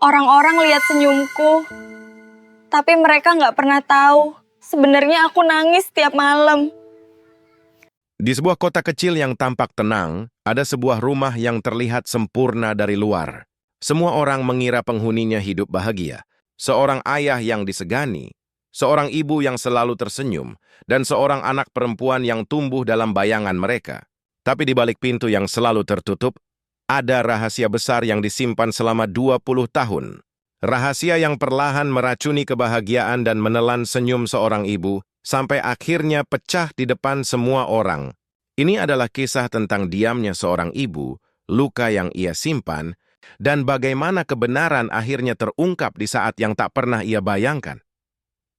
Orang-orang lihat senyumku, tapi mereka nggak pernah tahu. Sebenarnya aku nangis tiap malam. Di sebuah kota kecil yang tampak tenang, ada sebuah rumah yang terlihat sempurna dari luar. Semua orang mengira penghuninya hidup bahagia. Seorang ayah yang disegani, seorang ibu yang selalu tersenyum, dan seorang anak perempuan yang tumbuh dalam bayangan mereka. Tapi di balik pintu yang selalu tertutup, ada rahasia besar yang disimpan selama 20 tahun. Rahasia yang perlahan meracuni kebahagiaan dan menelan senyum seorang ibu, sampai akhirnya pecah di depan semua orang. Ini adalah kisah tentang diamnya seorang ibu, luka yang ia simpan, dan bagaimana kebenaran akhirnya terungkap di saat yang tak pernah ia bayangkan.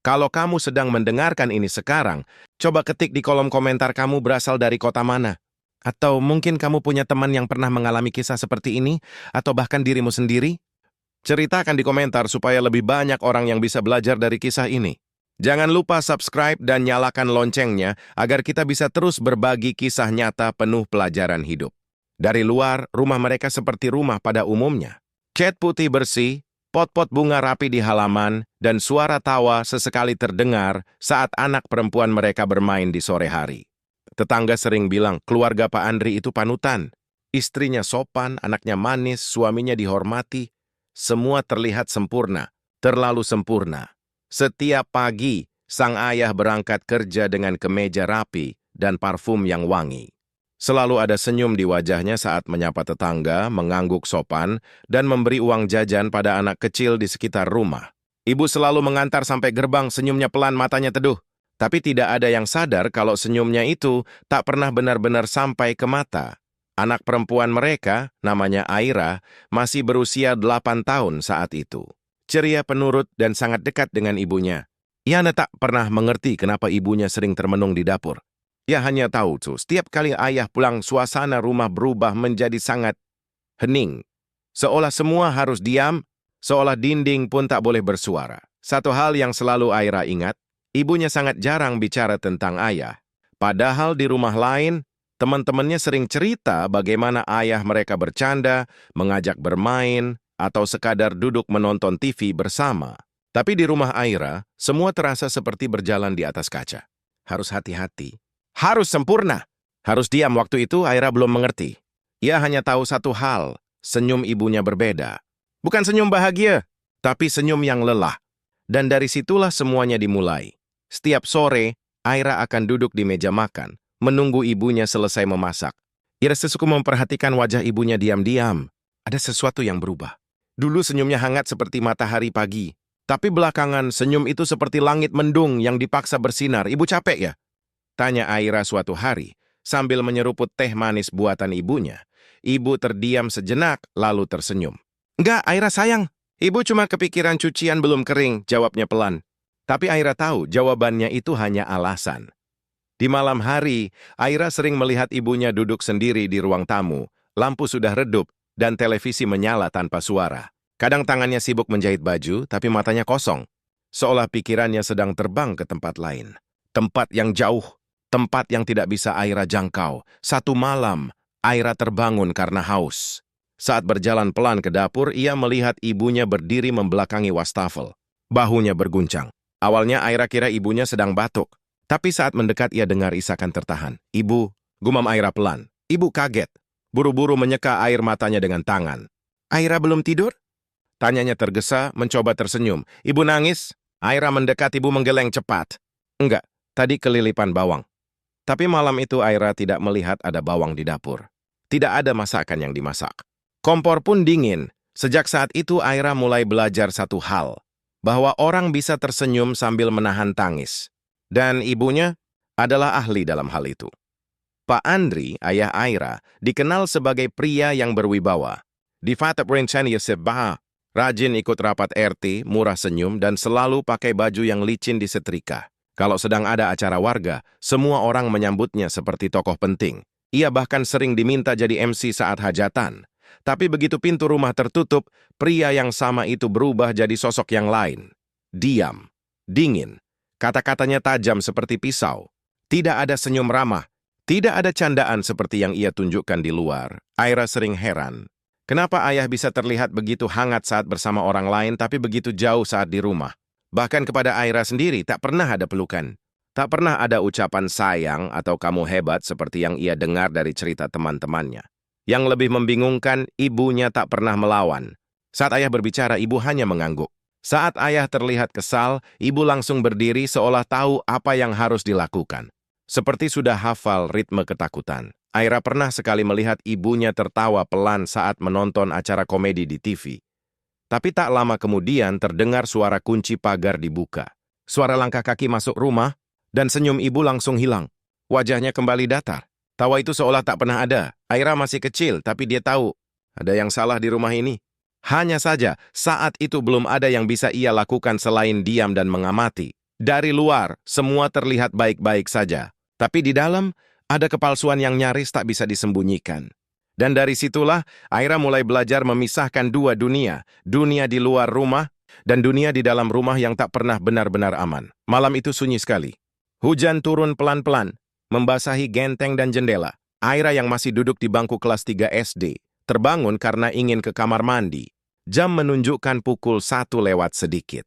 Kalau kamu sedang mendengarkan ini sekarang, coba ketik di kolom komentar kamu berasal dari kota mana. Atau mungkin kamu punya teman yang pernah mengalami kisah seperti ini, atau bahkan dirimu sendiri. Ceritakan di komentar supaya lebih banyak orang yang bisa belajar dari kisah ini. Jangan lupa subscribe dan nyalakan loncengnya agar kita bisa terus berbagi kisah nyata penuh pelajaran hidup. Dari luar, rumah mereka seperti rumah pada umumnya. Cat putih bersih, pot-pot bunga rapi di halaman, dan suara tawa sesekali terdengar saat anak perempuan mereka bermain di sore hari. Tetangga sering bilang keluarga Pak Andri itu panutan. Istrinya sopan, anaknya manis, suaminya dihormati. Semua terlihat sempurna, terlalu sempurna. Setiap pagi, sang ayah berangkat kerja dengan kemeja rapi dan parfum yang wangi. Selalu ada senyum di wajahnya saat menyapa tetangga, mengangguk sopan, dan memberi uang jajan pada anak kecil di sekitar rumah. Ibu selalu mengantar sampai gerbang, senyumnya pelan, matanya teduh. Tapi tidak ada yang sadar kalau senyumnya itu tak pernah benar-benar sampai ke mata. Anak perempuan mereka, namanya Aira, masih berusia 8 tahun saat itu. Ceria, penurut, dan sangat dekat dengan ibunya. Ia tak pernah mengerti kenapa ibunya sering termenung di dapur. Ia hanya tahu setiap kali ayah pulang, suasana rumah berubah menjadi sangat hening. Seolah semua harus diam, seolah dinding pun tak boleh bersuara. Satu hal yang selalu Aira ingat, ibunya sangat jarang bicara tentang ayah. Padahal di rumah lain, teman-temannya sering cerita bagaimana ayah mereka bercanda, mengajak bermain, atau sekadar duduk menonton TV bersama. Tapi di rumah Aira, semua terasa seperti berjalan di atas kaca. Harus hati-hati. Harus sempurna. Harus diam. Waktu itu Aira belum mengerti. Ia hanya tahu satu hal, senyum ibunya berbeda. Bukan senyum bahagia, tapi senyum yang lelah. Dan dari situlah semuanya dimulai. Setiap sore, Aira akan duduk di meja makan, menunggu ibunya selesai memasak. Ia sesuka memperhatikan wajah ibunya diam-diam. Ada sesuatu yang berubah. Dulu senyumnya hangat seperti matahari pagi, tapi belakangan senyum itu seperti langit mendung yang dipaksa bersinar. Ibu capek ya? Tanya Aira suatu hari, sambil menyeruput teh manis buatan ibunya. Ibu terdiam sejenak, lalu tersenyum. Enggak, Aira sayang. Ibu cuma kepikiran cucian belum kering, jawabnya pelan. Tapi Aira tahu jawabannya itu hanya alasan. Di malam hari, Aira sering melihat ibunya duduk sendiri di ruang tamu. Lampu sudah redup dan televisi menyala tanpa suara. Kadang tangannya sibuk menjahit baju, tapi matanya kosong. Seolah pikirannya sedang terbang ke tempat lain. Tempat yang jauh, tempat yang tidak bisa Aira jangkau. Satu malam, Aira terbangun karena haus. Saat berjalan pelan ke dapur, ia melihat ibunya berdiri membelakangi wastafel. Bahunya berguncang. Awalnya Aira kira ibunya sedang batuk. Tapi saat mendekat ia dengar isakan tertahan. Ibu, gumam Aira pelan. Ibu kaget. Buru-buru menyeka air matanya dengan tangan. Aira belum tidur? Tanyanya tergesa, mencoba tersenyum. Ibu nangis? Aira mendekat, ibu menggeleng cepat. Enggak, tadi kelilipan bawang. Tapi malam itu Aira tidak melihat ada bawang di dapur. Tidak ada masakan yang dimasak. Kompor pun dingin. Sejak saat itu Aira mulai belajar satu hal. Bahwa orang bisa tersenyum sambil menahan tangis. Dan ibunya adalah ahli dalam hal itu. Pak Andri, ayah Aira, dikenal sebagai pria yang berwibawa. Di Fatap Rencania Sebah, rajin ikut rapat RT, murah senyum, dan selalu pakai baju yang licin disetrika. Kalau sedang ada acara warga, semua orang menyambutnya seperti tokoh penting. Ia bahkan sering diminta jadi MC saat hajatan. Tapi begitu pintu rumah tertutup, pria yang sama itu berubah jadi sosok yang lain. Diam, dingin, kata-katanya tajam seperti pisau. Tidak ada senyum ramah, tidak ada candaan seperti yang ia tunjukkan di luar. Aira sering heran. Kenapa ayah bisa terlihat begitu hangat saat bersama orang lain tapi begitu jauh saat di rumah? Bahkan kepada Aira sendiri tak pernah ada pelukan. Tak pernah ada ucapan sayang atau kamu hebat seperti yang ia dengar dari cerita teman-temannya. Yang lebih membingungkan, ibunya tak pernah melawan. Saat ayah berbicara, ibu hanya mengangguk. Saat ayah terlihat kesal, ibu langsung berdiri seolah tahu apa yang harus dilakukan. Seperti sudah hafal ritme ketakutan. Aira pernah sekali melihat ibunya tertawa pelan saat menonton acara komedi di TV. Tapi tak lama kemudian terdengar suara kunci pagar dibuka. Suara langkah kaki masuk rumah, dan senyum ibu langsung hilang. Wajahnya kembali datar. Tawa itu seolah tak pernah ada. Aira masih kecil, tapi dia tahu ada yang salah di rumah ini. Hanya saja, saat itu belum ada yang bisa ia lakukan selain diam dan mengamati. Dari luar, semua terlihat baik-baik saja. Tapi di dalam, ada kepalsuan yang nyaris tak bisa disembunyikan. Dan dari situlah, Aira mulai belajar memisahkan dua dunia. Dunia di luar rumah, dan dunia di dalam rumah yang tak pernah benar-benar aman. Malam itu sunyi sekali. Hujan turun pelan-pelan, membasahi genteng dan jendela. Aira yang masih duduk di bangku kelas 3 SD, terbangun karena ingin ke kamar mandi. Jam menunjukkan pukul 1 lewat sedikit.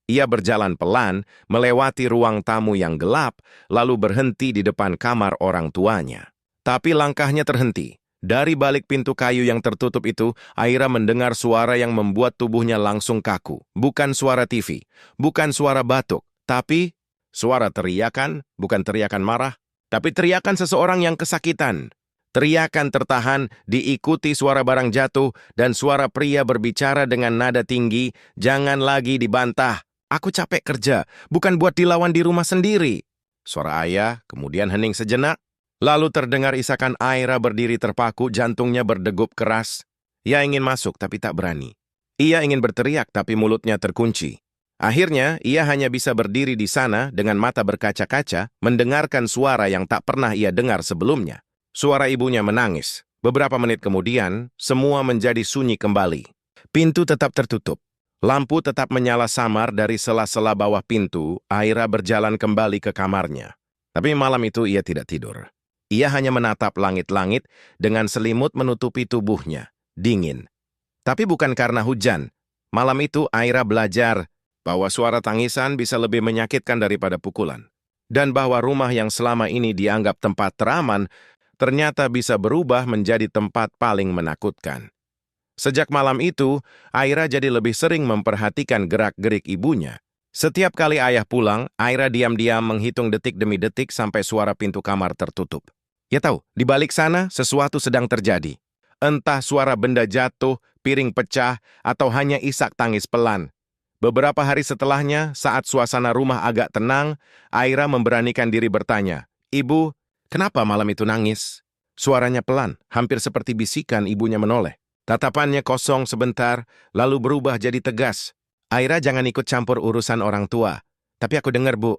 Ia berjalan pelan, melewati ruang tamu yang gelap, lalu berhenti di depan kamar orang tuanya. Tapi langkahnya terhenti. Dari balik pintu kayu yang tertutup itu, Aira mendengar suara yang membuat tubuhnya langsung kaku. Bukan suara TV, bukan suara batuk, tapi suara teriakan, bukan teriakan marah, tapi teriakan seseorang yang kesakitan. Teriakan tertahan, diikuti suara barang jatuh, dan suara pria berbicara dengan nada tinggi, "Jangan lagi dibantah. Aku capek kerja, bukan buat dilawan di rumah sendiri." Suara ayah, kemudian hening sejenak, lalu terdengar isakan Aira berdiri terpaku, jantungnya berdegup keras. Ia ingin masuk, tapi tak berani. Ia ingin berteriak, tapi mulutnya terkunci. Akhirnya, ia hanya bisa berdiri di sana dengan mata berkaca-kaca, mendengarkan suara yang tak pernah ia dengar sebelumnya. Suara ibunya menangis. Beberapa menit kemudian, semua menjadi sunyi kembali. Pintu tetap tertutup. Lampu tetap menyala samar dari sela-sela bawah pintu. Aira berjalan kembali ke kamarnya. Tapi malam itu ia tidak tidur. Ia hanya menatap langit-langit dengan selimut menutupi tubuhnya. Dingin. Tapi bukan karena hujan. Malam itu Aira belajar bahwa suara tangisan bisa lebih menyakitkan daripada pukulan. Dan bahwa rumah yang selama ini dianggap tempat teraman, ternyata bisa berubah menjadi tempat paling menakutkan. Sejak malam itu, Aira jadi lebih sering memperhatikan gerak-gerik ibunya. Setiap kali ayah pulang, Aira diam-diam menghitung detik demi detik sampai suara pintu kamar tertutup. Ya tahu, di balik sana sesuatu sedang terjadi. Entah suara benda jatuh, piring pecah, atau hanya isak tangis pelan. Beberapa hari setelahnya, saat suasana rumah agak tenang, Aira memberanikan diri bertanya, "Ibu, kenapa malam itu nangis?" Suaranya pelan, hampir seperti bisikan ibunya menoleh. Tatapannya kosong sebentar, lalu berubah jadi tegas. "Aira, jangan ikut campur urusan orang tua. Tapi aku dengar, Bu."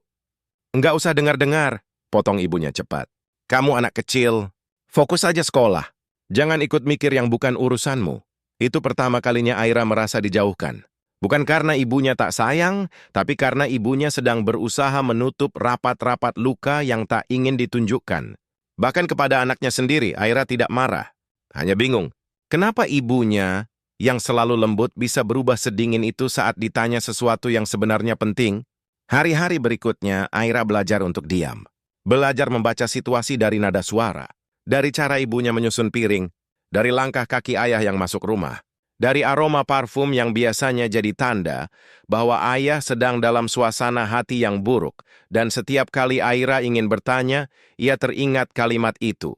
"Enggak usah dengar-dengar," potong ibunya cepat. "Kamu anak kecil. Fokus aja sekolah. Jangan ikut mikir yang bukan urusanmu." Itu pertama kalinya Aira merasa dijauhkan. Bukan karena ibunya tak sayang, tapi karena ibunya sedang berusaha menutup rapat-rapat luka yang tak ingin ditunjukkan. Bahkan kepada anaknya sendiri, Aira tidak marah. Hanya bingung, kenapa ibunya yang selalu lembut bisa berubah sedingin itu saat ditanya sesuatu yang sebenarnya penting? Hari-hari berikutnya, Aira belajar untuk diam. Belajar membaca situasi dari nada suara, dari cara ibunya menyusun piring, dari langkah kaki ayah yang masuk rumah. Dari aroma parfum yang biasanya jadi tanda bahwa ayah sedang dalam suasana hati yang buruk, dan setiap kali Aira ingin bertanya, ia teringat kalimat itu.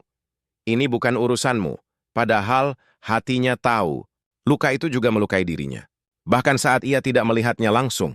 "Ini bukan urusanmu," padahal hatinya tahu, luka itu juga melukai dirinya. Bahkan saat ia tidak melihatnya langsung.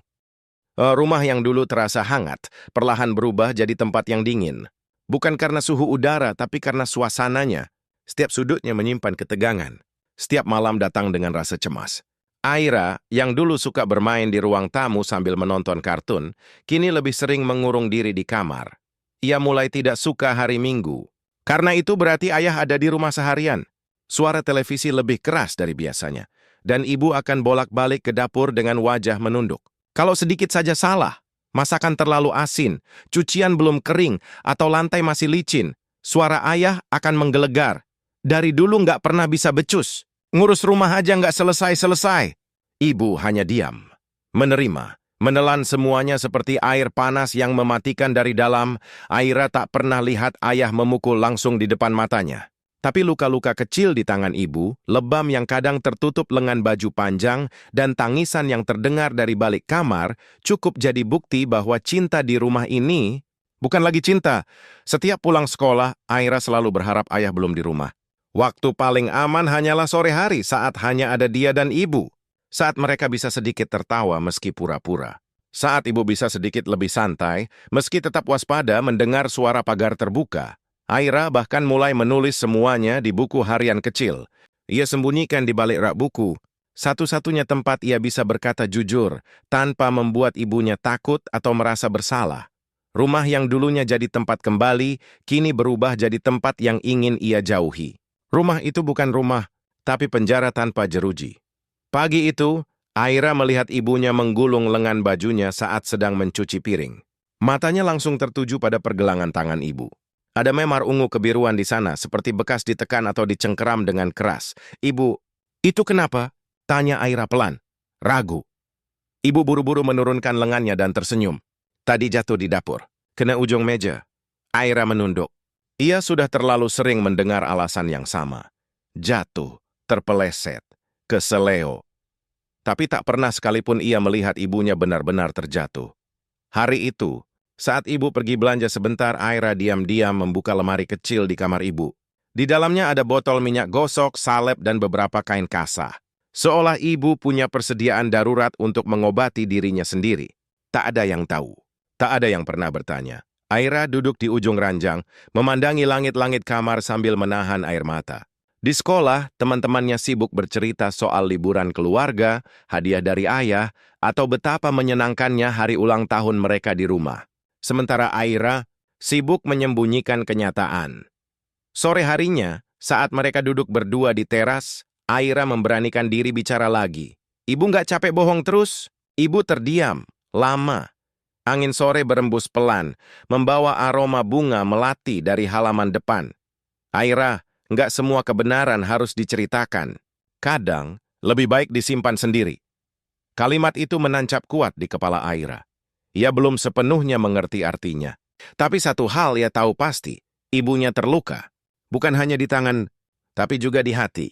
Rumah yang dulu terasa hangat, perlahan berubah jadi tempat yang dingin. Bukan karena suhu udara, tapi karena suasananya. Setiap sudutnya menyimpan ketegangan. Setiap malam datang dengan rasa cemas. Aira, yang dulu suka bermain di ruang tamu sambil menonton kartun, kini lebih sering mengurung diri di kamar. Ia mulai tidak suka hari Minggu. Karena itu berarti ayah ada di rumah seharian. Suara televisi lebih keras dari biasanya. Dan ibu akan bolak-balik ke dapur dengan wajah menunduk. Kalau sedikit saja salah, masakan terlalu asin, cucian belum kering, atau lantai masih licin, suara ayah akan menggelegar. Dari dulu nggak pernah bisa becus. Ngurus rumah aja nggak selesai-selesai. Ibu hanya diam, menerima, menelan semuanya seperti air panas yang mematikan dari dalam. Aira tak pernah lihat ayah memukul langsung di depan matanya. Tapi luka-luka kecil di tangan ibu, lebam yang kadang tertutup lengan baju panjang, dan tangisan yang terdengar dari balik kamar cukup jadi bukti bahwa cinta di rumah ini bukan lagi cinta. Setiap pulang sekolah, Aira selalu berharap ayah belum di rumah. Waktu paling aman hanyalah sore hari saat hanya ada dia dan ibu. Saat mereka bisa sedikit tertawa meski pura-pura. Saat ibu bisa sedikit lebih santai, meski tetap waspada mendengar suara pagar terbuka. Aira bahkan mulai menulis semuanya di buku harian kecil. Ia sembunyikan di balik rak buku. Satu-satunya tempat ia bisa berkata jujur, tanpa membuat ibunya takut atau merasa bersalah. Rumah yang dulunya jadi tempat kembali, kini berubah jadi tempat yang ingin ia jauhi. Rumah itu bukan rumah, tapi penjara tanpa jeruji. Pagi itu, Aira melihat ibunya menggulung lengan bajunya saat sedang mencuci piring. Matanya langsung tertuju pada pergelangan tangan ibu. Ada memar ungu kebiruan di sana, seperti bekas ditekan atau dicengkeram dengan keras. Ibu, itu kenapa? Tanya Aira pelan. Ragu. Ibu buru-buru menurunkan lengannya dan tersenyum. Tadi jatuh di dapur. Kena ujung meja. Aira menunduk. Ia sudah terlalu sering mendengar alasan yang sama. Jatuh, terpeleset, keseleo. Tapi tak pernah sekalipun ia melihat ibunya benar-benar terjatuh. Hari itu, saat ibu pergi belanja sebentar, Aira diam-diam membuka lemari kecil di kamar ibu. Di dalamnya ada botol minyak gosok, salep, dan beberapa kain kasa. Seolah ibu punya persediaan darurat untuk mengobati dirinya sendiri. Tak ada yang tahu. Tak ada yang pernah bertanya. Aira duduk di ujung ranjang, memandangi langit-langit kamar sambil menahan air mata. Di sekolah, teman-temannya sibuk bercerita soal liburan keluarga, hadiah dari ayah, atau betapa menyenangkannya hari ulang tahun mereka di rumah. Sementara Aira sibuk menyembunyikan kenyataan. Sore harinya, saat mereka duduk berdua di teras, Aira memberanikan diri bicara lagi. Ibu nggak capek bohong terus? Ibu terdiam, lama. Angin sore berembus pelan, membawa aroma bunga melati dari halaman depan. Aira, nggak semua kebenaran harus diceritakan. Kadang, lebih baik disimpan sendiri. Kalimat itu menancap kuat di kepala Aira. Ia belum sepenuhnya mengerti artinya. Tapi satu hal ia tahu pasti, ibunya terluka. Bukan hanya di tangan, tapi juga di hati.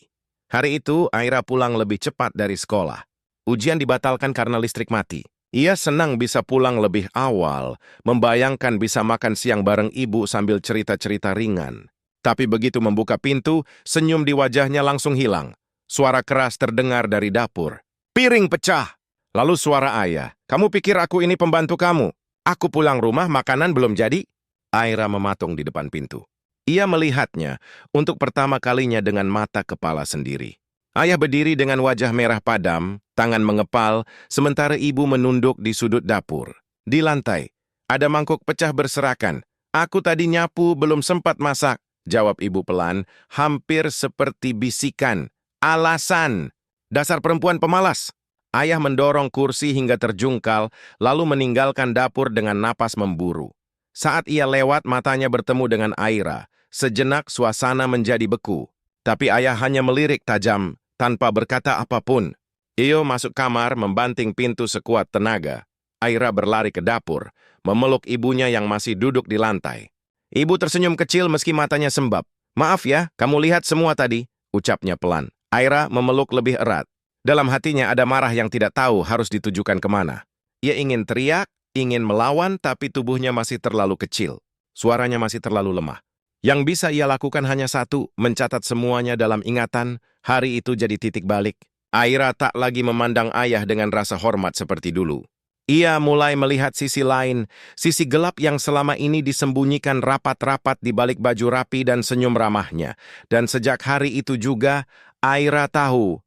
Hari itu, Aira pulang lebih cepat dari sekolah. Ujian dibatalkan karena listrik mati. Ia senang bisa pulang lebih awal, membayangkan bisa makan siang bareng ibu sambil cerita-cerita ringan. Tapi begitu membuka pintu, senyum di wajahnya langsung hilang. Suara keras terdengar dari dapur. Piring pecah! Lalu suara ayah. Kamu pikir aku ini pembantu kamu? Aku pulang rumah, makanan belum jadi? Aira mematung di depan pintu. Ia melihatnya untuk pertama kalinya dengan mata kepala sendiri. Ayah berdiri dengan wajah merah padam, tangan mengepal, sementara ibu menunduk di sudut dapur. Di lantai, ada mangkuk pecah berserakan. Aku tadi nyapu, belum sempat masak, jawab ibu pelan, hampir seperti bisikan. Alasan! Dasar perempuan pemalas! Ayah mendorong kursi hingga terjungkal, lalu meninggalkan dapur dengan napas memburu. Saat ia lewat, matanya bertemu dengan Aira. Sejenak suasana menjadi beku. Tapi ayah hanya melirik tajam, tanpa berkata apapun. Iyo masuk kamar, membanting pintu sekuat tenaga. Aira berlari ke dapur, memeluk ibunya yang masih duduk di lantai. Ibu tersenyum kecil meski matanya sembab. Maaf ya, kamu lihat semua tadi, ucapnya pelan. Aira memeluk lebih erat. Dalam hatinya ada marah yang tidak tahu harus ditujukan kemana. Ia ingin teriak, ingin melawan, tapi tubuhnya masih terlalu kecil. Suaranya masih terlalu lemah. Yang bisa ia lakukan hanya satu, mencatat semuanya dalam ingatan. Hari itu jadi titik balik. Aira tak lagi memandang ayah dengan rasa hormat seperti dulu. Ia mulai melihat sisi lain, sisi gelap yang selama ini disembunyikan rapat-rapat di balik baju rapi dan senyum ramahnya. Dan sejak hari itu juga, Aira tahu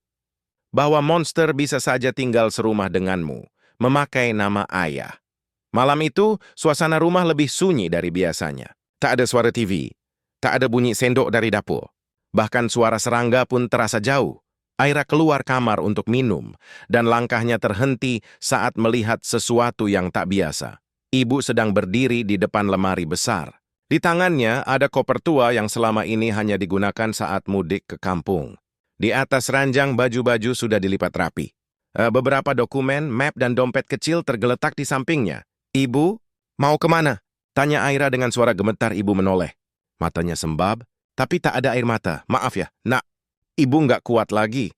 bahwa monster bisa saja tinggal serumah denganmu, memakai nama ayah. Malam itu, suasana rumah lebih sunyi dari biasanya. Tak ada suara TV, tak ada bunyi sendok dari dapur. Bahkan suara serangga pun terasa jauh. Aira keluar kamar untuk minum, dan langkahnya terhenti saat melihat sesuatu yang tak biasa. Ibu sedang berdiri di depan lemari besar. Di tangannya ada koper tua yang selama ini hanya digunakan saat mudik ke kampung. Di atas ranjang baju-baju sudah dilipat rapi. Beberapa dokumen, map, dan dompet kecil tergeletak di sampingnya. "Ibu, mau kemana?" tanya Aira dengan suara gemetar. Ibu menoleh. Matanya sembab, tapi tak ada air mata. "Maaf ya, nak. Ibu nggak kuat lagi."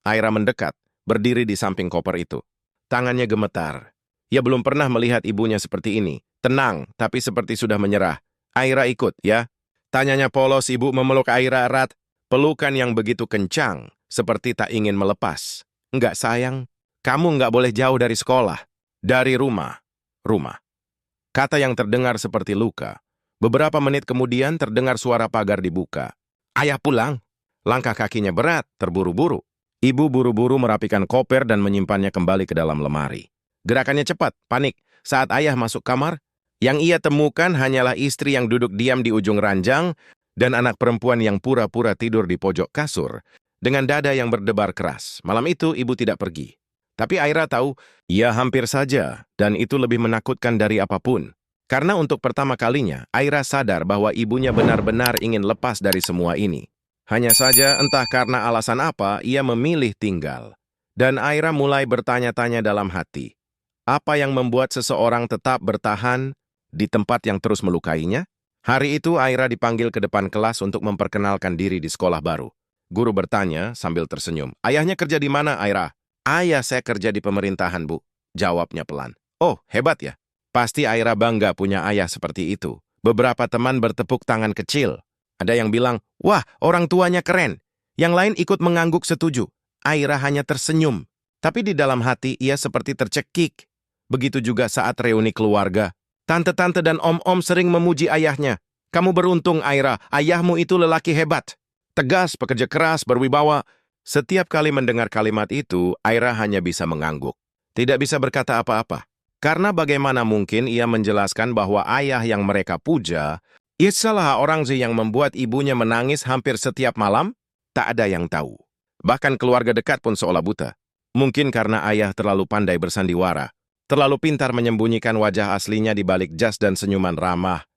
Aira mendekat, berdiri di samping koper itu. Tangannya gemetar. Ia belum pernah melihat ibunya seperti ini. Tenang, tapi seperti sudah menyerah. "Aira ikut, ya?" tanyanya polos. Ibu memeluk Aira erat. Pelukan yang begitu kencang, seperti tak ingin melepas. "Enggak, sayang. Kamu nggak boleh jauh dari sekolah. Dari rumah." Rumah. Kata yang terdengar seperti luka. Beberapa menit kemudian terdengar suara pagar dibuka. "Ayah pulang." Langkah kakinya berat, terburu-buru. Ibu buru-buru merapikan koper dan menyimpannya kembali ke dalam lemari. Gerakannya cepat, panik. Saat ayah masuk kamar, yang ia temukan hanyalah istri yang duduk diam di ujung ranjang dan anak perempuan yang pura-pura tidur di pojok kasur dengan dada yang berdebar keras. Malam itu ibu tidak pergi. Tapi Aira tahu, ia hampir saja, dan itu lebih menakutkan dari apapun. Karena untuk pertama kalinya, Aira sadar bahwa ibunya benar-benar ingin lepas dari semua ini. Hanya saja, entah karena alasan apa, ia memilih tinggal. Dan Aira mulai bertanya-tanya dalam hati. Apa yang membuat seseorang tetap bertahan di tempat yang terus melukainya? Hari itu Aira dipanggil ke depan kelas untuk memperkenalkan diri di sekolah baru. Guru bertanya sambil tersenyum. "Ayahnya kerja di mana, Aira?" "Ayah saya kerja di pemerintahan, Bu," jawabnya pelan. "Oh, hebat ya." Pasti Aira bangga punya ayah seperti itu. Beberapa teman bertepuk tangan kecil. Ada yang bilang, "Wah, orang tuanya keren." Yang lain ikut mengangguk setuju. Aira hanya tersenyum. Tapi di dalam hati ia seperti tercekik. Begitu juga saat reuni keluarga. Tante-tante dan om-om sering memuji ayahnya. "Kamu beruntung, Aira. Ayahmu itu lelaki hebat. Tegas, pekerja keras, berwibawa." Setiap kali mendengar kalimat itu, Aira hanya bisa mengangguk. Tidak bisa berkata apa-apa. Karena bagaimana mungkin ia menjelaskan bahwa ayah yang mereka puja, isalah orang yang membuat ibunya menangis hampir setiap malam? Tak ada yang tahu. Bahkan keluarga dekat pun seolah buta. Mungkin karena ayah terlalu pandai bersandiwara. Terlalu pintar menyembunyikan wajah aslinya di balik jas dan senyuman ramah.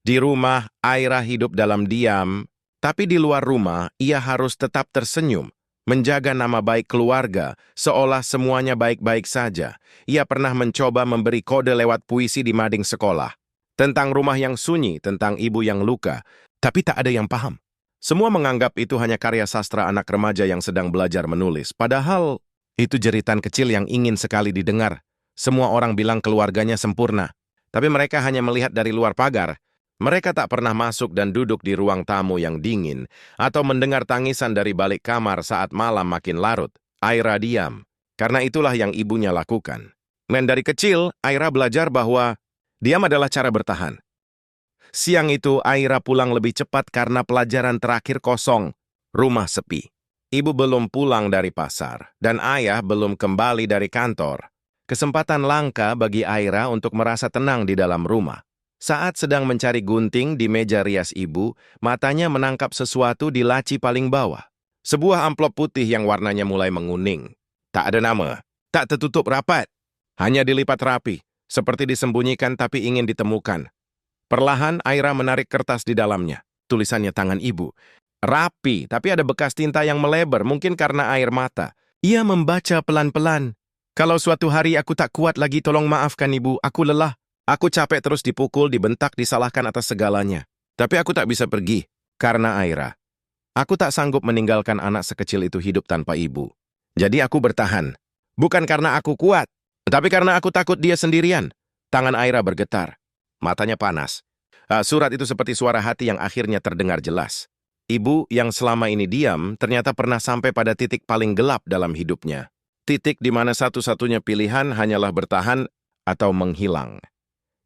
Di rumah, Aira hidup dalam diam, tapi di luar rumah, ia harus tetap tersenyum, menjaga nama baik keluarga, seolah semuanya baik-baik saja. Ia pernah mencoba memberi kode lewat puisi di mading sekolah. Tentang rumah yang sunyi, tentang ibu yang luka, tapi tak ada yang paham. Semua menganggap itu hanya karya sastra anak remaja yang sedang belajar menulis, padahal itu jeritan kecil yang ingin sekali didengar. Semua orang bilang keluarganya sempurna, tapi mereka hanya melihat dari luar pagar. Mereka tak pernah masuk dan duduk di ruang tamu yang dingin, atau mendengar tangisan dari balik kamar saat malam makin larut. Aira diam, karena itulah yang ibunya lakukan. Dan dari kecil, Aira belajar bahwa diam adalah cara bertahan. Siang itu, Aira pulang lebih cepat karena pelajaran terakhir kosong. Rumah sepi. Ibu belum pulang dari pasar, dan ayah belum kembali dari kantor. Kesempatan langka bagi Aira untuk merasa tenang di dalam rumah. Saat sedang mencari gunting di meja rias ibu, matanya menangkap sesuatu di laci paling bawah. Sebuah amplop putih yang warnanya mulai menguning. Tak ada nama, tak tertutup rapat. Hanya dilipat rapi, seperti disembunyikan tapi ingin ditemukan. Perlahan Aira menarik kertas di dalamnya. Tulisannya tangan ibu. Rapi, tapi ada bekas tinta yang melebar, mungkin karena air mata. Ia membaca pelan-pelan. "Kalau suatu hari aku tak kuat lagi, tolong maafkan ibu, aku lelah. Aku capek terus dipukul, dibentak, disalahkan atas segalanya. Tapi aku tak bisa pergi, karena Aira. Aku tak sanggup meninggalkan anak sekecil itu hidup tanpa ibu. Jadi aku bertahan. Bukan karena aku kuat, tapi karena aku takut dia sendirian." Tangan Aira bergetar. Matanya panas. Surat itu seperti suara hati yang akhirnya terdengar jelas. Ibu yang selama ini diam ternyata pernah sampai pada titik paling gelap dalam hidupnya. Titik di mana satu-satunya pilihan hanyalah bertahan atau menghilang.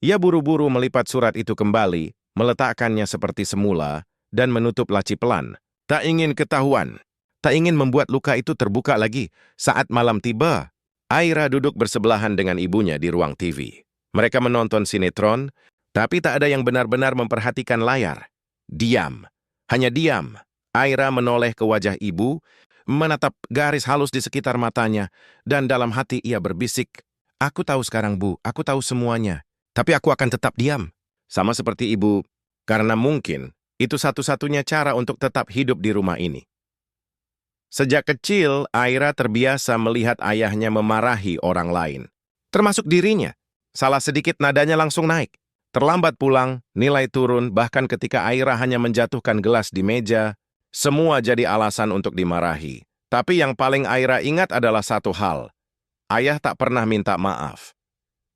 Ia buru-buru melipat surat itu kembali, meletakkannya seperti semula, dan menutup laci pelan. Tak ingin ketahuan. Tak ingin membuat luka itu terbuka lagi. Saat malam tiba, Aira duduk bersebelahan dengan ibunya di ruang TV. Mereka menonton sinetron, tapi tak ada yang benar-benar memperhatikan layar. Diam. Hanya diam. Aira menoleh ke wajah ibu, menatap garis halus di sekitar matanya, dan dalam hati ia berbisik, "Aku tahu sekarang, Bu, aku tahu semuanya. Tapi aku akan tetap diam." Sama seperti ibu, karena mungkin itu satu-satunya cara untuk tetap hidup di rumah ini. Sejak kecil, Aira terbiasa melihat ayahnya memarahi orang lain. Termasuk dirinya. Salah sedikit nadanya langsung naik. Terlambat pulang, nilai turun, bahkan ketika Aira hanya menjatuhkan gelas di meja, semua jadi alasan untuk dimarahi. Tapi yang paling Aira ingat adalah satu hal. Ayah tak pernah minta maaf.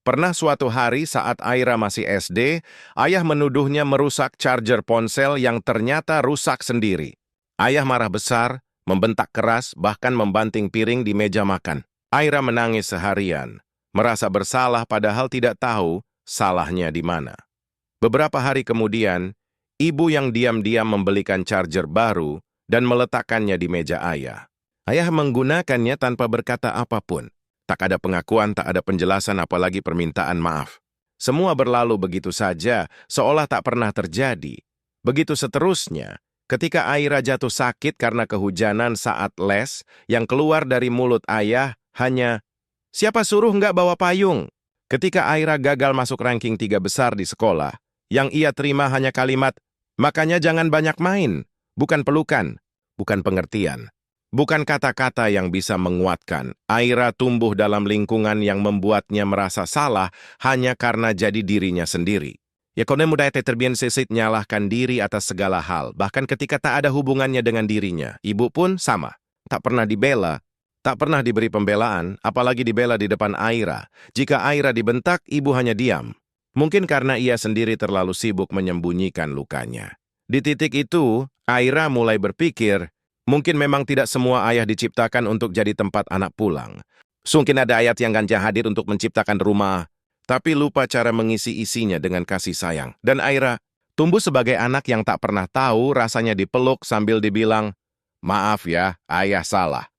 Pernah suatu hari saat Aira masih SD, ayah menuduhnya merusak charger ponsel yang ternyata rusak sendiri. Ayah marah besar, membentak keras, bahkan membanting piring di meja makan. Aira menangis seharian, merasa bersalah padahal tidak tahu salahnya di mana. Beberapa hari kemudian, ibu yang diam-diam membelikan charger baru dan meletakkannya di meja ayah. Ayah menggunakannya tanpa berkata apapun. Tak ada pengakuan, tak ada penjelasan, apalagi permintaan maaf. Semua berlalu begitu saja, seolah tak pernah terjadi. Begitu seterusnya, ketika Aira jatuh sakit karena kehujanan saat les, yang keluar dari mulut ayah hanya, "Siapa suruh nggak bawa payung?" Ketika Aira gagal masuk ranking 3 besar di sekolah, yang ia terima hanya kalimat, "Makanya jangan banyak main," bukan pelukan, bukan pengertian. Bukan kata-kata yang bisa menguatkan. Aira tumbuh dalam lingkungan yang membuatnya merasa salah hanya karena jadi dirinya sendiri. Ya kone mudah terbiasa nyalahkan diri atas segala hal, bahkan ketika tak ada hubungannya dengan dirinya. Ibu pun sama. Tak pernah dibela, tak pernah diberi pembelaan, apalagi dibela di depan Aira. Jika Aira dibentak, ibu hanya diam. Mungkin karena ia sendiri terlalu sibuk menyembunyikan lukanya. Di titik itu, Aira mulai berpikir, mungkin memang tidak semua ayah diciptakan untuk jadi tempat anak pulang. Mungkin ada ayat yang ganja hadir untuk menciptakan rumah, tapi lupa cara mengisi isinya dengan kasih sayang. Dan Aira tumbuh sebagai anak yang tak pernah tahu rasanya dipeluk sambil dibilang, "Maaf ya, ayah salah."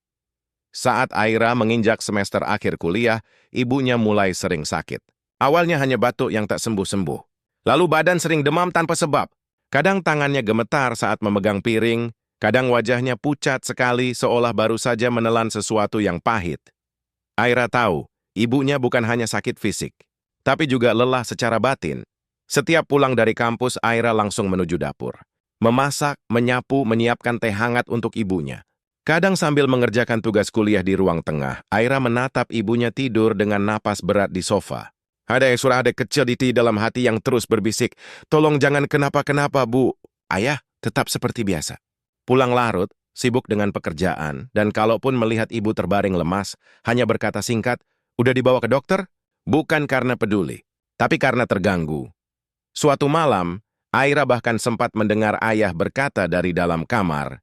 Saat Aira menginjak semester akhir kuliah, ibunya mulai sering sakit. Awalnya hanya batuk yang tak sembuh-sembuh. Lalu badan sering demam tanpa sebab. Kadang tangannya gemetar saat memegang piring, kadang wajahnya pucat sekali seolah baru saja menelan sesuatu yang pahit. Aira tahu, ibunya bukan hanya sakit fisik, tapi juga lelah secara batin. Setiap pulang dari kampus, Aira langsung menuju dapur. Memasak, menyapu, menyiapkan teh hangat untuk ibunya. Kadang sambil mengerjakan tugas kuliah di ruang tengah, Aira menatap ibunya tidur dengan napas berat di sofa. Ada yang surah adek kecil di dalam hati yang terus berbisik, "Tolong jangan kenapa-kenapa, Bu." Ayah tetap seperti biasa. Pulang larut, sibuk dengan pekerjaan, dan kalaupun melihat ibu terbaring lemas, hanya berkata singkat, "Udah dibawa ke dokter?" Bukan karena peduli, tapi karena terganggu. Suatu malam, Aira bahkan sempat mendengar ayah berkata dari dalam kamar,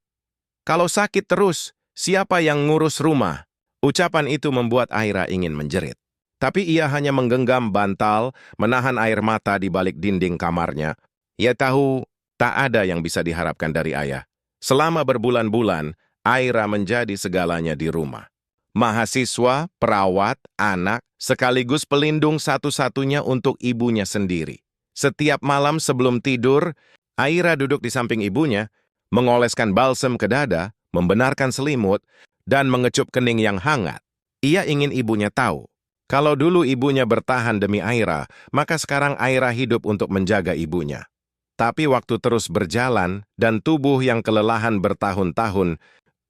"Kalau sakit terus, siapa yang ngurus rumah?" Ucapan itu membuat Aira ingin menjerit. Tapi ia hanya menggenggam bantal, menahan air mata di balik dinding kamarnya. Ia tahu tak ada yang bisa diharapkan dari ayah. Selama berbulan-bulan, Aira menjadi segalanya di rumah. Mahasiswa, perawat, anak, sekaligus pelindung satu-satunya untuk ibunya sendiri. Setiap malam sebelum tidur, Aira duduk di samping ibunya, mengoleskan balsem ke dada, membenarkan selimut, dan mengecup kening yang hangat. Ia ingin ibunya tahu, kalau dulu ibunya bertahan demi Aira, maka sekarang Aira hidup untuk menjaga ibunya. Tapi waktu terus berjalan, dan tubuh yang kelelahan bertahun-tahun,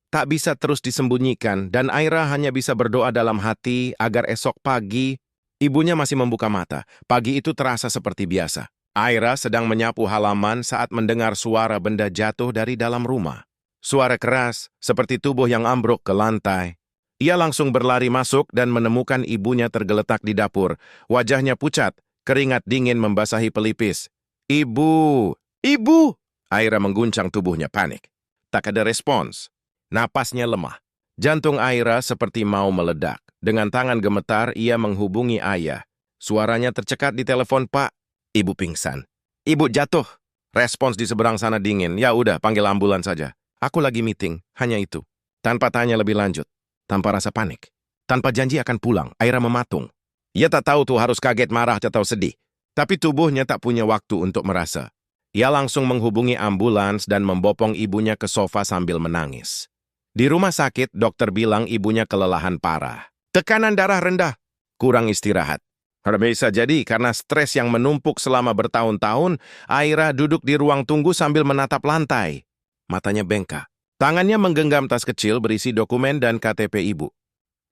tak bisa terus disembunyikan, dan Aira hanya bisa berdoa dalam hati agar esok pagi, ibunya masih membuka mata. Pagi itu terasa seperti biasa. Aira sedang menyapu halaman saat mendengar suara benda jatuh dari dalam rumah. Suara keras, seperti tubuh yang ambruk ke lantai. Ia langsung berlari masuk dan menemukan ibunya tergeletak di dapur. Wajahnya pucat, keringat dingin membasahi pelipis. "Ibu! Ibu!" Aira mengguncang tubuhnya panik. Tak ada respons. Napasnya lemah. Jantung Aira seperti mau meledak. Dengan tangan gemetar, ia menghubungi ayah. Suaranya tercekat di telepon, "Pak." "Ibu pingsan." "Ibu jatuh." Respons di seberang sana dingin. "Ya udah, panggil ambulan saja. Aku lagi meeting." Hanya itu. Tanpa tanya lebih lanjut. Tanpa rasa panik. Tanpa janji akan pulang, Aira mematung. Ia tak tahu tuh harus kaget, marah, atau sedih. Tapi tubuhnya tak punya waktu untuk merasa. Ia langsung menghubungi ambulans dan membopong ibunya ke sofa sambil menangis. Di rumah sakit, dokter bilang ibunya kelelahan parah. Tekanan darah rendah, kurang istirahat. Bisa jadi karena stres yang menumpuk selama bertahun-tahun, Aira duduk di ruang tunggu sambil menatap lantai. Matanya bengkak. Tangannya menggenggam tas kecil berisi dokumen dan KTP ibu.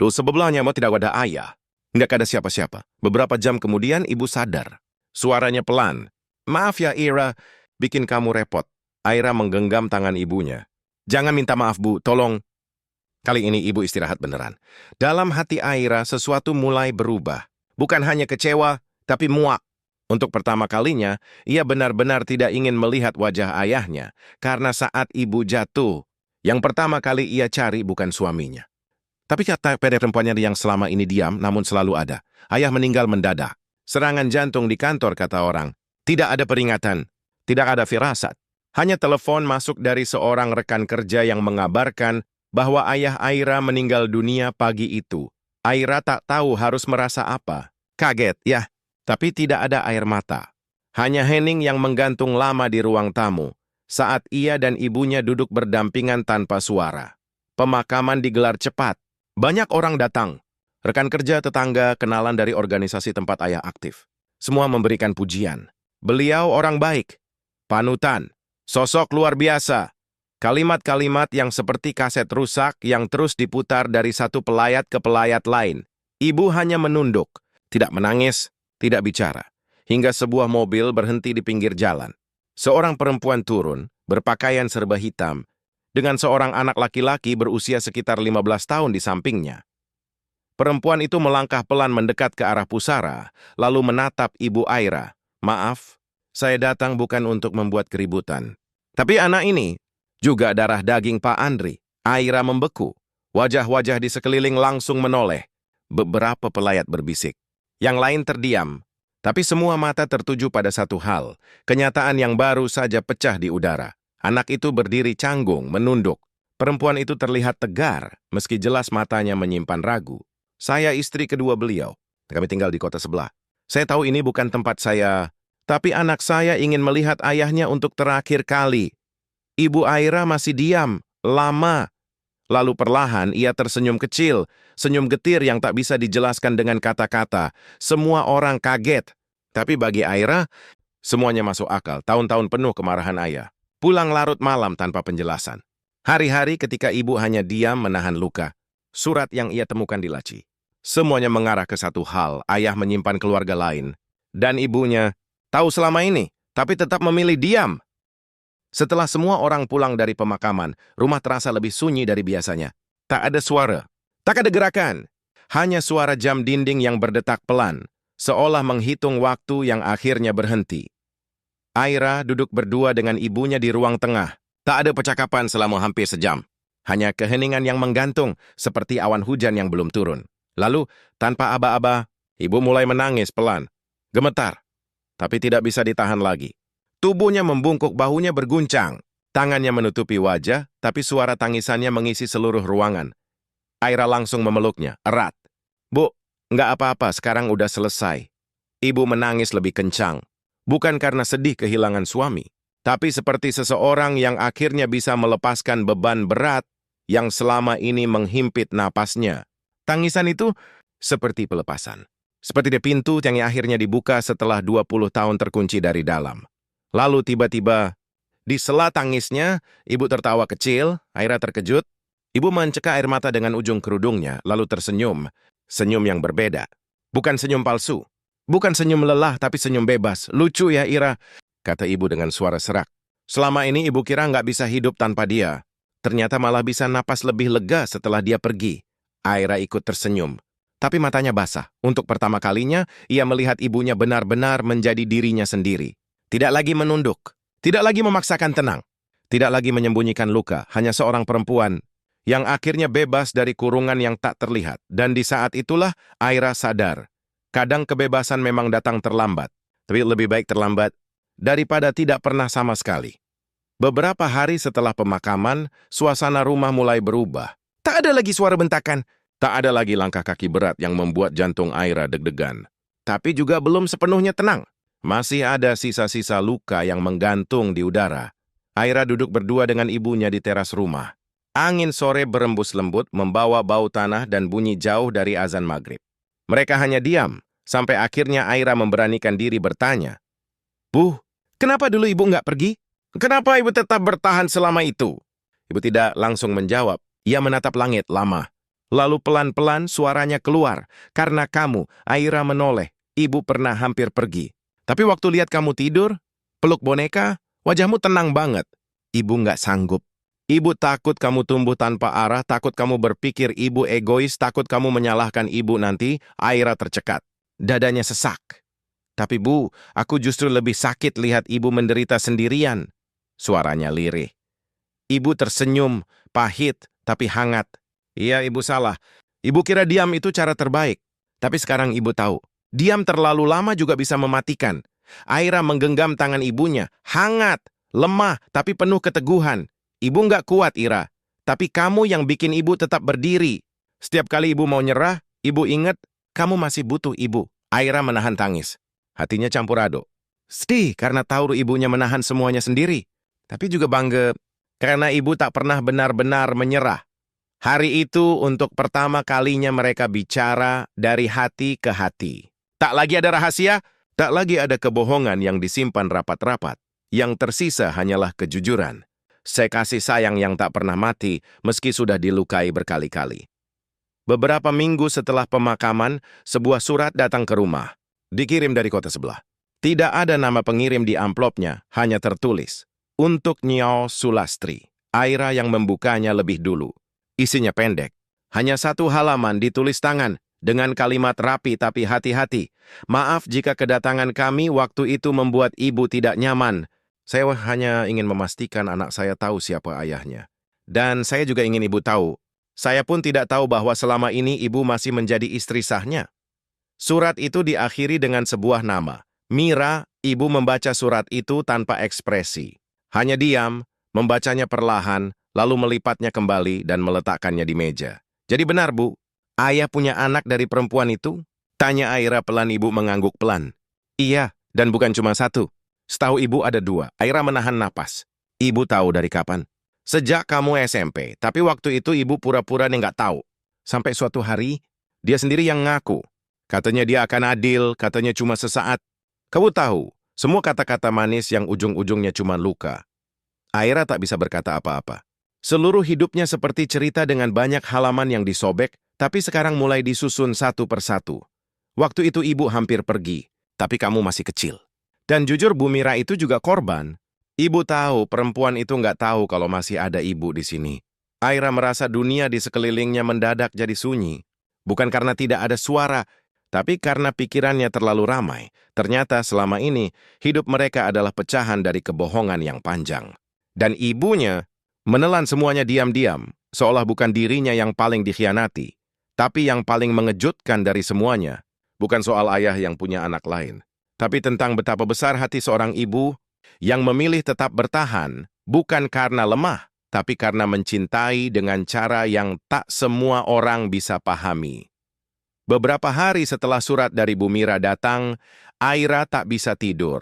Tuh sebelahnya mau tidak ada ayah. Nggak ada siapa-siapa. Beberapa jam kemudian ibu sadar. Suaranya pelan. Maaf ya Ira, bikin kamu repot. Aira menggenggam tangan ibunya. Jangan minta maaf Bu, tolong. Kali ini ibu istirahat beneran. Dalam hati Aira sesuatu mulai berubah. Bukan hanya kecewa, tapi muak. Untuk pertama kalinya, ia benar-benar tidak ingin melihat wajah ayahnya. Karena saat ibu jatuh, yang pertama kali ia cari bukan suaminya. Tapi kata pede perempuannya yang selama ini diam, namun selalu ada. Ayah meninggal mendadak. Serangan jantung di kantor, kata orang. Tidak ada peringatan. Tidak ada firasat. Hanya telepon masuk dari seorang rekan kerja yang mengabarkan bahwa ayah Aira meninggal dunia pagi itu. Aira tak tahu harus merasa apa. Kaget, ya. Tapi tidak ada air mata. Hanya hening yang menggantung lama di ruang tamu. Saat ia dan ibunya duduk berdampingan tanpa suara. Pemakaman digelar cepat. Banyak orang datang. Rekan kerja, tetangga, kenalan dari organisasi tempat ayah aktif. Semua memberikan pujian. Beliau orang baik. Panutan. Sosok luar biasa. Kalimat-kalimat yang seperti kaset rusak yang terus diputar dari satu pelayat ke pelayat lain. Ibu hanya menunduk. Tidak menangis, tidak bicara. Hingga sebuah mobil berhenti di pinggir jalan. Seorang perempuan turun, berpakaian serba hitam, dengan seorang anak laki-laki berusia sekitar 15 tahun di sampingnya. Perempuan itu melangkah pelan mendekat ke arah pusara, lalu menatap Ibu Aira. Maaf, saya datang bukan untuk membuat keributan. Tapi anak ini juga darah daging Pak Andri. Aira membeku. Wajah-wajah di sekeliling langsung menoleh. Beberapa pelayat berbisik. Yang lain terdiam. Tapi semua mata tertuju pada satu hal, kenyataan yang baru saja pecah di udara. Anak itu berdiri canggung, menunduk. Perempuan itu terlihat tegar, meski jelas matanya menyimpan ragu. Saya istri kedua beliau. Kami tinggal di kota sebelah. Saya tahu ini bukan tempat saya, tapi anak saya ingin melihat ayahnya untuk terakhir kali. Ibu Aira masih diam, lama. Lalu perlahan ia tersenyum kecil, senyum getir yang tak bisa dijelaskan dengan kata-kata. Semua orang kaget. Tapi bagi Aira, semuanya masuk akal. Tahun-tahun penuh kemarahan ayah. Pulang larut malam tanpa penjelasan. Hari-hari ketika ibu hanya diam menahan luka. Surat yang ia temukan di laci. Semuanya mengarah ke satu hal. Ayah menyimpan keluarga lain. Dan ibunya tahu selama ini, tapi tetap memilih diam. Setelah semua orang pulang dari pemakaman, rumah terasa lebih sunyi dari biasanya. Tak ada suara, tak ada gerakan. Hanya suara jam dinding yang berdetak pelan, seolah menghitung waktu yang akhirnya berhenti. Aira duduk berdua dengan ibunya di ruang tengah. Tak ada percakapan selama hampir sejam. Hanya keheningan yang menggantung, seperti awan hujan yang belum turun. Lalu, tanpa aba-aba, ibu mulai menangis pelan. Gemetar, tapi tidak bisa ditahan lagi. Tubuhnya membungkuk, bahunya berguncang. Tangannya menutupi wajah, tapi suara tangisannya mengisi seluruh ruangan. Aira langsung memeluknya, erat. Bu, nggak apa-apa, sekarang udah selesai. Ibu menangis lebih kencang. Bukan karena sedih kehilangan suami, tapi seperti seseorang yang akhirnya bisa melepaskan beban berat yang selama ini menghimpit napasnya. Tangisan itu seperti pelepasan. Seperti di pintu yang akhirnya dibuka setelah 20 tahun terkunci dari dalam. Lalu tiba-tiba, di sela tangisnya, ibu tertawa kecil. Aira terkejut. Ibu menceka air mata dengan ujung kerudungnya, lalu tersenyum. Senyum yang berbeda. Bukan senyum palsu. Bukan senyum lelah, tapi senyum bebas. Lucu ya, Ira, kata ibu dengan suara serak. Selama ini ibu kira nggak bisa hidup tanpa dia. Ternyata malah bisa napas lebih lega setelah dia pergi. Aira ikut tersenyum. Tapi matanya basah. Untuk pertama kalinya, ia melihat ibunya benar-benar menjadi dirinya sendiri. Tidak lagi menunduk, tidak lagi memaksakan tenang, tidak lagi menyembunyikan luka, hanya seorang perempuan yang akhirnya bebas dari kurungan yang tak terlihat. Dan di saat itulah Aira sadar, kadang kebebasan memang datang terlambat, tapi lebih baik terlambat daripada tidak pernah sama sekali. Beberapa hari setelah pemakaman, suasana rumah mulai berubah. Tak ada lagi suara bentakan, tak ada lagi langkah kaki berat yang membuat jantung Aira deg-degan. Tapi juga belum sepenuhnya tenang. Masih ada sisa-sisa luka yang menggantung di udara. Aira duduk berdua dengan ibunya di teras rumah. Angin sore berembus lembut membawa bau tanah dan bunyi jauh dari azan maghrib. Mereka hanya diam, sampai akhirnya Aira memberanikan diri bertanya. Bu, kenapa dulu ibu nggak pergi? Kenapa ibu tetap bertahan selama itu? Ibu tidak langsung menjawab. Ia menatap langit lama. Lalu pelan-pelan suaranya keluar. Karena kamu, Aira menoleh. Ibu pernah hampir pergi. Tapi waktu lihat kamu tidur, peluk boneka, wajahmu tenang banget. Ibu nggak sanggup. Ibu takut kamu tumbuh tanpa arah, takut kamu berpikir ibu egois, takut kamu menyalahkan ibu nanti. Aira tercekat. Dadanya sesak. Tapi Bu, aku justru lebih sakit lihat ibu menderita sendirian. Suaranya lirih. Ibu tersenyum, pahit, tapi hangat. Iya, ibu salah. Ibu kira diam itu cara terbaik. Tapi sekarang ibu tahu, diam terlalu lama juga bisa mematikan. Aira menggenggam tangan ibunya, hangat, lemah, tapi penuh keteguhan. Ibu nggak kuat, Ira. Tapi kamu yang bikin ibu tetap berdiri. Setiap kali ibu mau nyerah, ibu ingat, kamu masih butuh ibu. Aira menahan tangis. Hatinya campur aduk. Sedih karena tahu ibunya menahan semuanya sendiri. Tapi juga bangga karena ibu tak pernah benar-benar menyerah. Hari itu untuk pertama kalinya mereka bicara dari hati ke hati. Tak lagi ada rahasia, tak lagi ada kebohongan yang disimpan rapat-rapat. Yang tersisa hanyalah kejujuran. Kasih sayang yang tak pernah mati meski sudah dilukai berkali-kali. Beberapa minggu setelah pemakaman, sebuah surat datang ke rumah. Dikirim dari kota sebelah. Tidak ada nama pengirim di amplopnya, hanya tertulis. Untuk Nyao Sulastri. Aira yang membukanya lebih dulu. Isinya pendek. Hanya satu halaman ditulis tangan, dengan kalimat rapi tapi hati-hati. Maaf jika kedatangan kami waktu itu membuat ibu tidak nyaman. Saya hanya ingin memastikan anak saya tahu siapa ayahnya. Dan saya juga ingin ibu tahu. Saya pun tidak tahu bahwa selama ini ibu masih menjadi istri sahnya. Surat itu diakhiri dengan sebuah nama. Mira, ibu membaca surat itu tanpa ekspresi. Hanya diam, membacanya perlahan, lalu melipatnya kembali dan meletakkannya di meja. Jadi benar, Bu, ayah punya anak dari perempuan itu? Tanya Aira pelan. Ibu mengangguk pelan. Iya, dan bukan cuma satu. Setahu ibu ada dua. Aira menahan napas. Ibu tahu dari kapan? Sejak kamu SMP, tapi waktu itu ibu pura-pura nggak tahu. Sampai suatu hari, dia sendiri yang ngaku. Katanya dia akan adil, katanya cuma sesaat. Kamu tahu, semua kata-kata manis yang ujung-ujungnya cuma luka. Aira tak bisa berkata apa-apa. Seluruh hidupnya seperti cerita dengan banyak halaman yang disobek, tapi sekarang mulai disusun satu persatu. Waktu itu ibu hampir pergi, tapi kamu masih kecil. Dan jujur Bu Mira itu juga korban. Ibu tahu perempuan itu nggak tahu kalau masih ada ibu di sini. Aira merasa dunia di sekelilingnya mendadak jadi sunyi. Bukan karena tidak ada suara, tapi karena pikirannya terlalu ramai. Ternyata selama ini, hidup mereka adalah pecahan dari kebohongan yang panjang. Dan ibunya menelan semuanya diam-diam, seolah bukan dirinya yang paling dikhianati. Tapi yang paling mengejutkan dari semuanya, bukan soal ayah yang punya anak lain. Tapi tentang betapa besar hati seorang ibu yang memilih tetap bertahan, bukan karena lemah, tapi karena mencintai dengan cara yang tak semua orang bisa pahami. Beberapa hari setelah surat dari Bu Mira datang, Aira tak bisa tidur.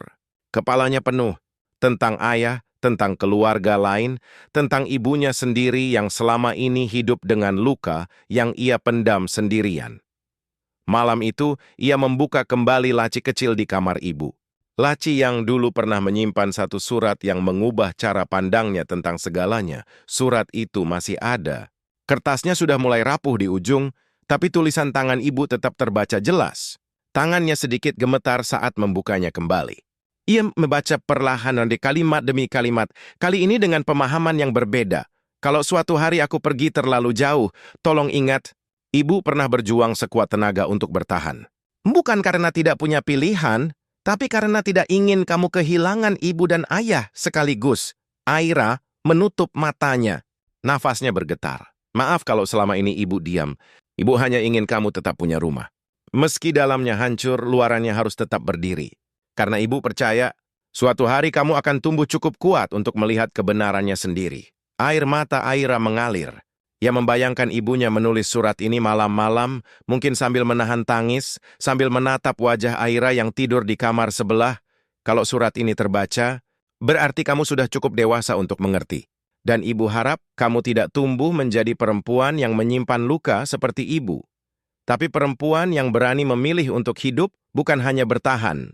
Kepalanya penuh tentang ayah, tentang keluarga lain, tentang ibunya sendiri yang selama ini hidup dengan luka yang ia pendam sendirian. Malam itu, ia membuka kembali laci kecil di kamar ibu. Laci yang dulu pernah menyimpan satu surat yang mengubah cara pandangnya tentang segalanya. Surat itu masih ada. Kertasnya sudah mulai rapuh di ujung, tapi tulisan tangan ibu tetap terbaca jelas. Tangannya sedikit gemetar saat membukanya kembali. Ia membaca perlahan dari kalimat demi kalimat, kali ini dengan pemahaman yang berbeda. Kalau suatu hari aku pergi terlalu jauh, tolong ingat, ibu pernah berjuang sekuat tenaga untuk bertahan. Bukan karena tidak punya pilihan, tapi karena tidak ingin kamu kehilangan ibu dan ayah sekaligus. Aira menutup matanya. Nafasnya bergetar. Maaf kalau selama ini ibu diam. Ibu hanya ingin kamu tetap punya rumah. Meski dalamnya hancur, luarannya harus tetap berdiri. Karena ibu percaya, suatu hari kamu akan tumbuh cukup kuat untuk melihat kebenarannya sendiri. Air mata Aira mengalir. Ia membayangkan ibunya menulis surat ini malam-malam, mungkin sambil menahan tangis, sambil menatap wajah Aira yang tidur di kamar sebelah. Kalau surat ini terbaca, berarti kamu sudah cukup dewasa untuk mengerti. Dan ibu harap kamu tidak tumbuh menjadi perempuan yang menyimpan luka seperti ibu. Tapi perempuan yang berani memilih untuk hidup bukan hanya bertahan.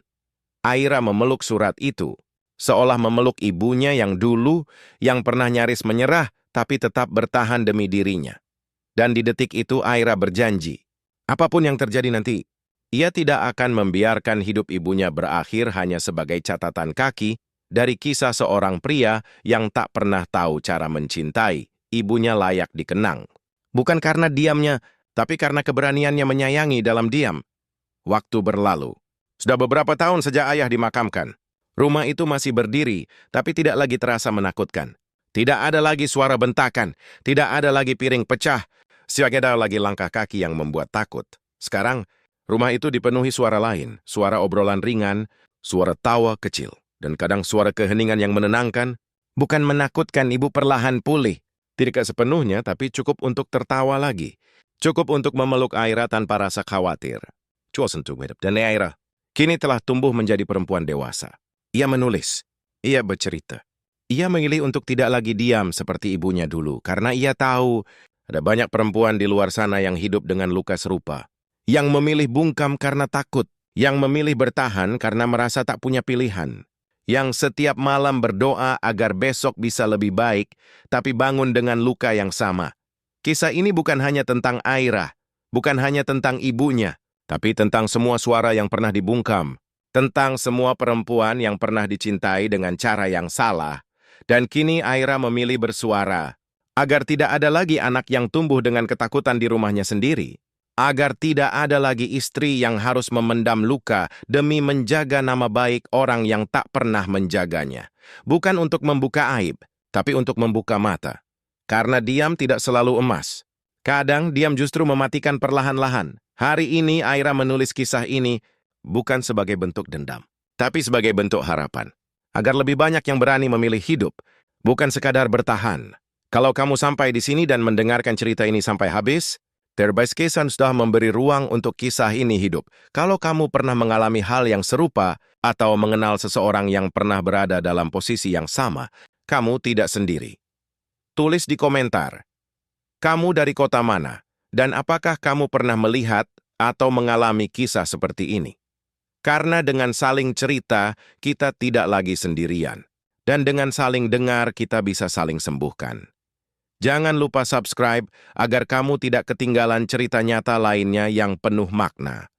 Aira memeluk surat itu, seolah memeluk ibunya yang dulu, yang pernah nyaris menyerah, tapi tetap bertahan demi dirinya. Dan di detik itu Aira berjanji, apapun yang terjadi nanti, ia tidak akan membiarkan hidup ibunya berakhir hanya sebagai catatan kaki dari kisah seorang pria yang tak pernah tahu cara mencintai. Ibunya layak dikenang. Bukan karena diamnya, tapi karena keberaniannya menyayangi dalam diam. Waktu berlalu. Sudah beberapa tahun sejak ayah dimakamkan. Rumah itu masih berdiri, tapi tidak lagi terasa menakutkan. Tidak ada lagi suara bentakan, tidak ada lagi piring pecah, tidak ada lagi langkah kaki yang membuat takut. Sekarang, rumah itu dipenuhi suara lain, suara obrolan ringan, suara tawa kecil, dan kadang suara keheningan yang menenangkan. Bukan menakutkan, ibu perlahan pulih. Tidak sepenuhnya, tapi cukup untuk tertawa lagi. Cukup untuk memeluk Aira tanpa rasa khawatir. Dan Aira kini telah tumbuh menjadi perempuan dewasa. Ia menulis, ia bercerita. Ia memilih untuk tidak lagi diam seperti ibunya dulu, karena ia tahu ada banyak perempuan di luar sana yang hidup dengan luka serupa. Yang memilih bungkam karena takut, yang memilih bertahan karena merasa tak punya pilihan. Yang setiap malam berdoa agar besok bisa lebih baik, tapi bangun dengan luka yang sama. Kisah ini bukan hanya tentang Aira, bukan hanya tentang ibunya, tapi tentang semua suara yang pernah dibungkam, tentang semua perempuan yang pernah dicintai dengan cara yang salah. Dan kini Aira memilih bersuara, agar tidak ada lagi anak yang tumbuh dengan ketakutan di rumahnya sendiri, agar tidak ada lagi istri yang harus memendam luka demi menjaga nama baik orang yang tak pernah menjaganya. Bukan untuk membuka aib, tapi untuk membuka mata. Karena diam tidak selalu emas. Kadang diam justru mematikan perlahan-lahan. Hari ini Aira menulis kisah ini bukan sebagai bentuk dendam, tapi sebagai bentuk harapan. Agar lebih banyak yang berani memilih hidup, bukan sekadar bertahan. Kalau kamu sampai di sini dan mendengarkan cerita ini sampai habis, Terbaskesan sudah memberi ruang untuk kisah ini hidup. Kalau kamu pernah mengalami hal yang serupa atau mengenal seseorang yang pernah berada dalam posisi yang sama, kamu tidak sendiri. Tulis di komentar, kamu dari kota mana, dan apakah kamu pernah melihat atau mengalami kisah seperti ini? Karena dengan saling cerita, kita tidak lagi sendirian. Dan dengan saling dengar, kita bisa saling sembuhkan. Jangan lupa subscribe agar kamu tidak ketinggalan cerita nyata lainnya yang penuh makna.